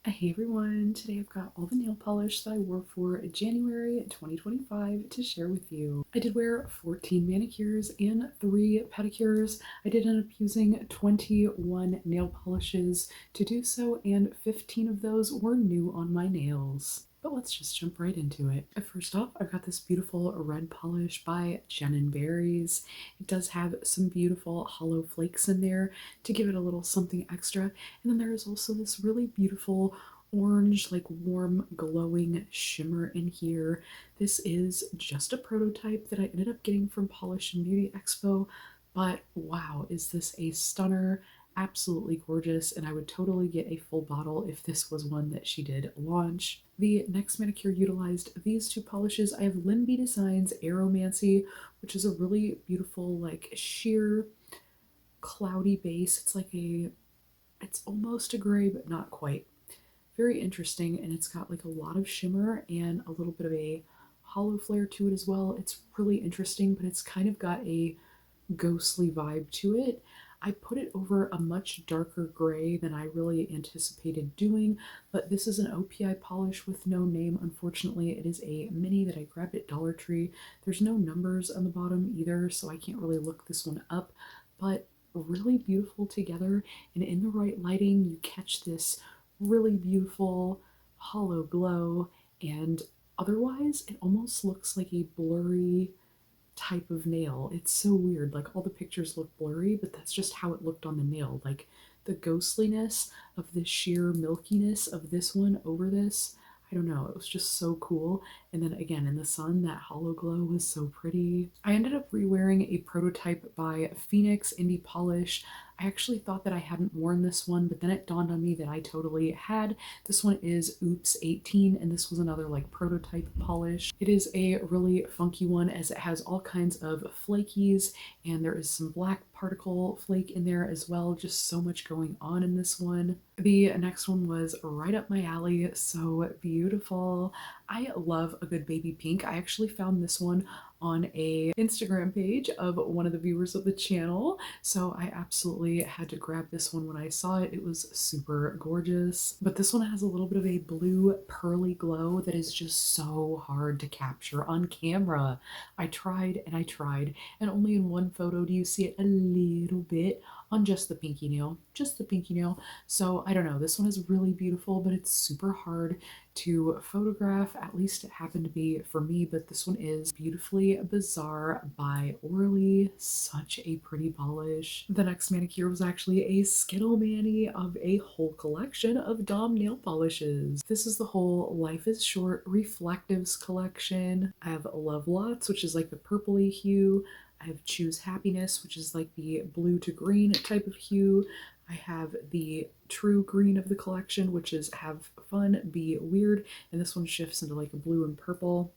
Hey everyone, today I've got all the nail polish that I wore for January 2025 to share with you. I did wear 14 manicures and 3 pedicures. I did end up using 21 nail polishes to do so, and 15 of those were new on my nails. But let's just jump right into it. First off, I've got this beautiful red polish by Jen & Berries. It does have some beautiful hollow flakes in there to give it a little something extra. And then there is also this really beautiful orange, like warm, glowing shimmer in here. This is just a prototype that I ended up getting from Polish and Beauty Expo, but wow, is this a stunner! Absolutely gorgeous, and I would totally get a full bottle if this was one that she did launch. The next manicure utilized these two polishes. I have Linby Designs Aromancy, which is a really beautiful, like sheer cloudy base. It's almost a gray, but not quite. Very interesting, and it's got like a lot of shimmer and a little bit of a hollow flare to it as well. It's really interesting, but it's kind of got a ghostly vibe to it. I put it over a much darker gray than I really anticipated doing, but this is an OPI polish with no name. Unfortunately, it is a mini that I grabbed at Dollar Tree. There's no numbers on the bottom either, so I can't really look this one up, but really beautiful together, and in the right lighting, you catch this really beautiful hollow glow, and otherwise, it almost looks like a blurry type of nail. It's so weird. Like all the pictures look blurry, but that's just how it looked on the nail. Like the ghostliness of the sheer milkiness of this one over this. I don't know. It was just so cool. And then again, in the sun, that hollow glow was so pretty. I ended up re-wearing a prototype by Phoenix Indie Polish. I actually thought that I hadn't worn this one, but then it dawned on me that I totally had. This one is Oops 18, and this was another like prototype polish. It is a really funky one as it has all kinds of flakies, and there is some black particle flake in there as well. Just so much going on in this one. The next one was right up my alley. So beautiful. I love a good baby pink. I actually found this one on a Instagram page of one of the viewers of the channel, so I absolutely had to grab this one when I saw it. It was super gorgeous, but this one has a little bit of a blue pearly glow that is just so hard to capture on camera. I tried and I tried, and only in one photo do you see it a little bit on just the pinky nail, so I don't know, this one is really beautiful, but it's super hard to photograph. At least it happened to be for me, but this one is Beautifully Bizarre by Orly. Such a pretty polish. The next manicure was actually a Skittle Mani of a whole collection of Dom nail polishes. This is the whole Life is Short Reflectives collection. I have Love Lots, which is like the purpley hue. I have Choose Happiness, which is like the blue to green type of hue. I have the true green of the collection, which is Have Fun, Be Weird, and this one shifts into like a blue and purple.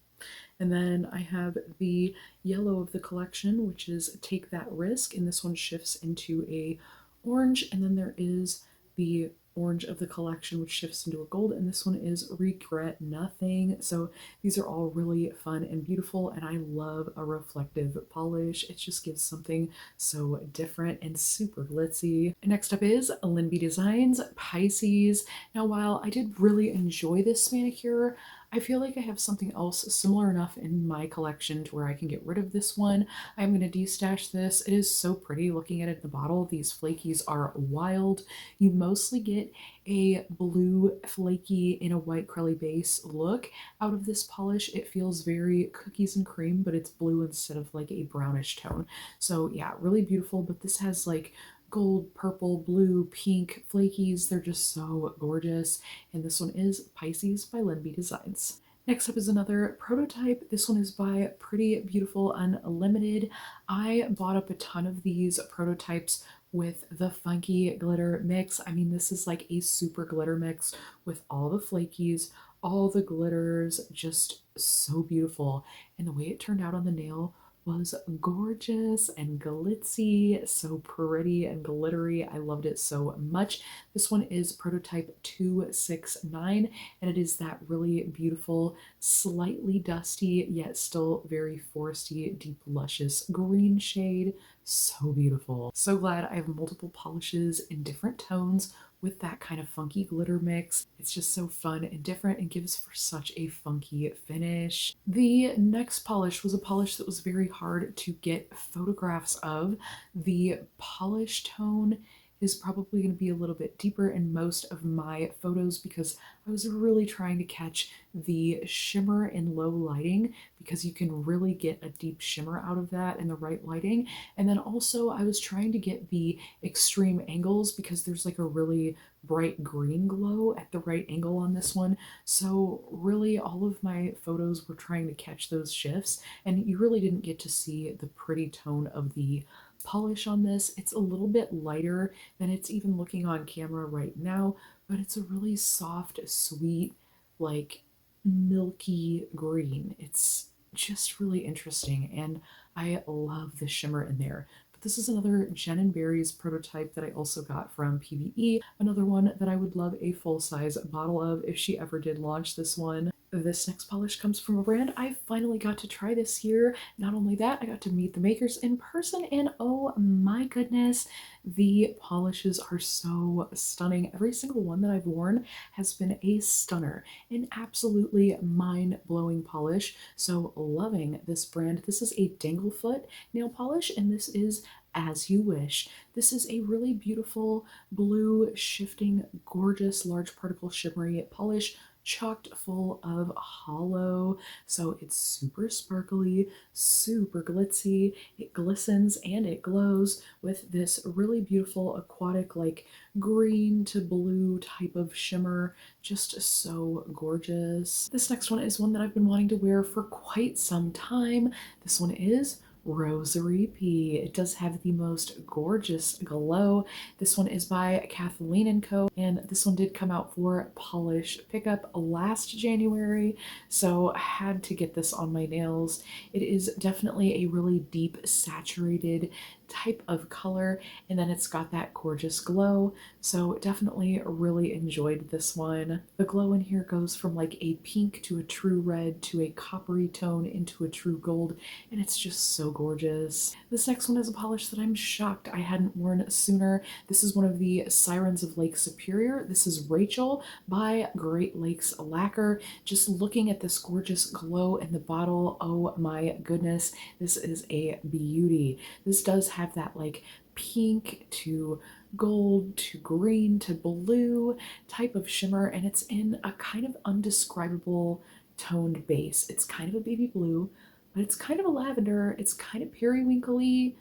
And then I have the yellow of the collection, which is Take That Risk, and this one shifts into a orange. And then there is the orange of the collection, which shifts into a gold, and this one is Regret Nothing. So these are all really fun and beautiful, and I love a reflective polish. It just gives something so different and super glitzy. Next up is Linby Designs Pisces. Now, while I did really enjoy this manicure, I feel like I have something else similar enough in my collection to where I can get rid of this one. I'm going to destash this. It is so pretty looking at it in the bottle. These flakies are wild. You mostly get a blue flaky in a white curly base look out of this polish. It feels very cookies and cream, but it's blue instead of like a brownish tone. So yeah, really beautiful, but this has like gold, purple, blue, pink flakies. They're just so gorgeous. And this one is Pisces by Linby Designs. Next up is another prototype. This one is by Pretty Beautiful Unlimited. I bought up a ton of these prototypes with the funky glitter mix. I mean, this is like a super glitter mix with all the flakies, all the glitters, just so beautiful. And the way it turned out on the nail was gorgeous and glitzy, so pretty and glittery. I loved it so much. This one is prototype 269, and it is that really beautiful, slightly dusty, yet still very foresty, deep, luscious green shade. So beautiful. So glad I have multiple polishes in different tones with that kind of funky glitter mix. It's just so fun and different and gives for such a funky finish. The next polish was a polish that was very hard to get photographs of. The polish tone is probably going to be a little bit deeper in most of my photos because I was really trying to catch the shimmer in low lighting, because you can really get a deep shimmer out of that in the right lighting. And then also I was trying to get the extreme angles because there's like a really bright green glow at the right angle on this one. So really all of my photos were trying to catch those shifts, and you really didn't get to see the pretty tone of the polish on this. It's a little bit lighter than it's even looking on camera right now, but it's a really soft, sweet, like milky green. It's just really interesting, and I love the shimmer in there. But this is another Jen & Barry's prototype that I also got from PVE, another one that I would love a full-size bottle of if she ever did launch this one. This next polish comes from a brand I finally got to try this year. Not only that, I got to meet the makers in person, and oh my goodness, the polishes are so stunning. Every single one that I've worn has been a stunner, an absolutely mind-blowing polish. So loving this brand. This is a Danglefoot nail polish, and this is As You Wish. This is a really beautiful blue, shifting, gorgeous, large particle shimmery polish, chocked full of hollow. So it's super sparkly, super glitzy. It glistens and it glows with this really beautiful aquatic, like green to blue type of shimmer. Just so gorgeous. This next one is one that I've been wanting to wear for quite some time. This one is Rosary P. It does have the most gorgeous glow. This one is by Kathleen & Co. And this one did come out for polish pickup last January, so I had to get this on my nails. It is definitely a really deep, saturated type of color, and then it's got that gorgeous glow. So definitely really enjoyed this one. The glow in here goes from like a pink to a true red to a coppery tone into a true gold, and it's just so gorgeous. This next one is a polish that I'm shocked I hadn't worn sooner. This is one of the Sirens of Lake Superior. This is Rachel by Great Lakes Lacquer. Just looking at this gorgeous glow in the bottle, oh my goodness, this is a beauty. This does have that like pink to gold to green to blue type of shimmer, and it's in a kind of undescribable toned base. It's kind of a baby blue, but it's kind of a lavender. It's kind of periwinkly.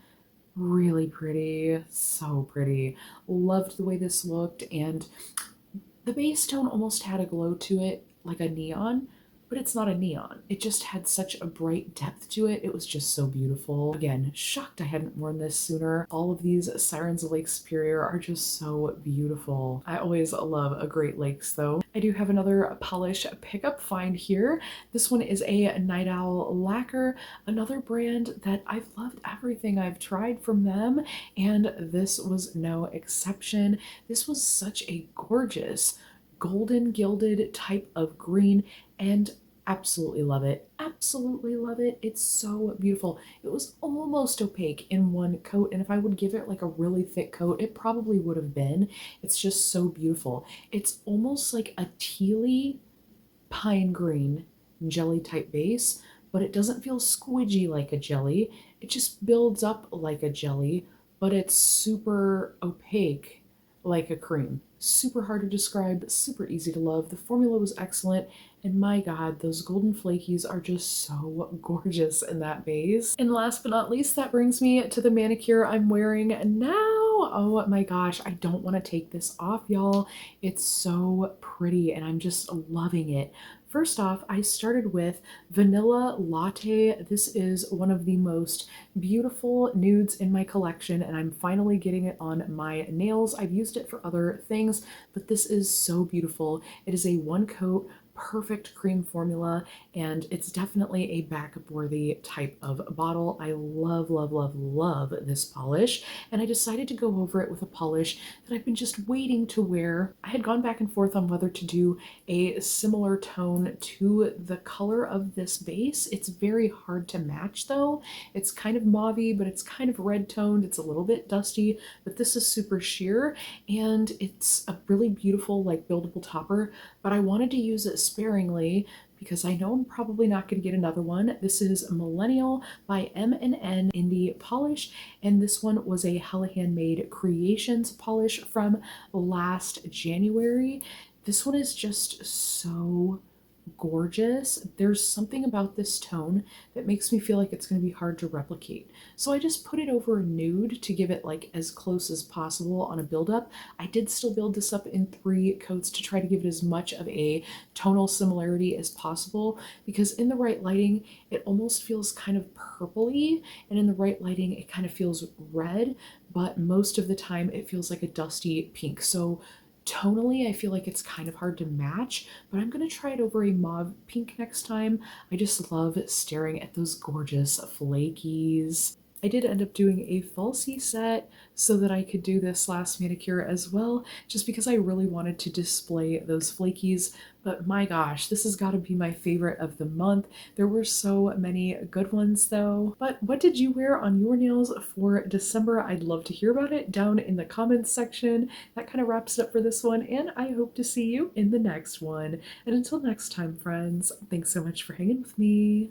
Really pretty. So pretty. Loved the way this looked, and the base tone almost had a glow to it, like a neon, but it's not a neon. It just had such a bright depth to it. It was just so beautiful. Again, shocked I hadn't worn this sooner. All of these Sirens of Lake Superior are just so beautiful. I always love a Great Lakes though. I do have another polish pickup find here. This one is a Night Owl Lacquer, another brand that I've loved everything I've tried from them, and this was no exception. This was such a gorgeous golden gilded type of green, and absolutely love it. Absolutely love it. It's so beautiful. It was almost opaque in one coat, and if I would give it like a really thick coat, it probably would have been. It's just so beautiful. It's almost like a tealy pine green jelly type base, but it doesn't feel squidgy like a jelly. It just builds up like a jelly, but it's super opaque like a cream. Super hard to describe, super easy to love. The formula was excellent, and my god, those golden flakies are just so gorgeous in that base. And last but not least, that brings me to the manicure I'm wearing now. Oh my gosh, I don't want to take this off, y'all. It's so pretty, and I'm just loving it. First off, I started with Vanilla Latte. This is one of the most beautiful nudes in my collection, and I'm finally getting it on my nails. I've used it for other things, but this is so beautiful. It is a one coat, perfect cream formula, and it's definitely a backup worthy type of bottle. I love, love, love, love this polish, and I decided to go over it with a polish that I've been just waiting to wear. I had gone back and forth on whether to do a similar tone tone to the color of this base. It's very hard to match though. It's kind of mauvey, but it's kind of red toned. It's a little bit dusty, but this is super sheer and it's a really beautiful like buildable topper, but I wanted to use it sparingly because I know I'm probably not going to get another one. This is Millennial by M&N Indie Polish, and this one was a Hella Handmade Creations polish from last January. This one is just so gorgeous. There's something about this tone that makes me feel like it's going to be hard to replicate. So I just put it over a nude to give it like as close as possible on a buildup. I did still build this up in 3 coats to try to give it as much of a tonal similarity as possible, because in the right lighting it almost feels kind of purpley, and in the right lighting it kind of feels red, but most of the time it feels like a dusty pink. So tonally, I feel like it's kind of hard to match, but I'm going to try it over a mauve pink next time. I just love staring at those gorgeous flakies. I did end up doing a falsie set so that I could do this last manicure as well, just because I really wanted to display those flakies. But my gosh, this has got to be my favorite of the month. There were so many good ones though. But what did you wear on your nails for December? I'd love to hear about it down in the comments section. That kind of wraps it up for this one, and I hope to see you in the next one. And until next time, friends, thanks so much for hanging with me.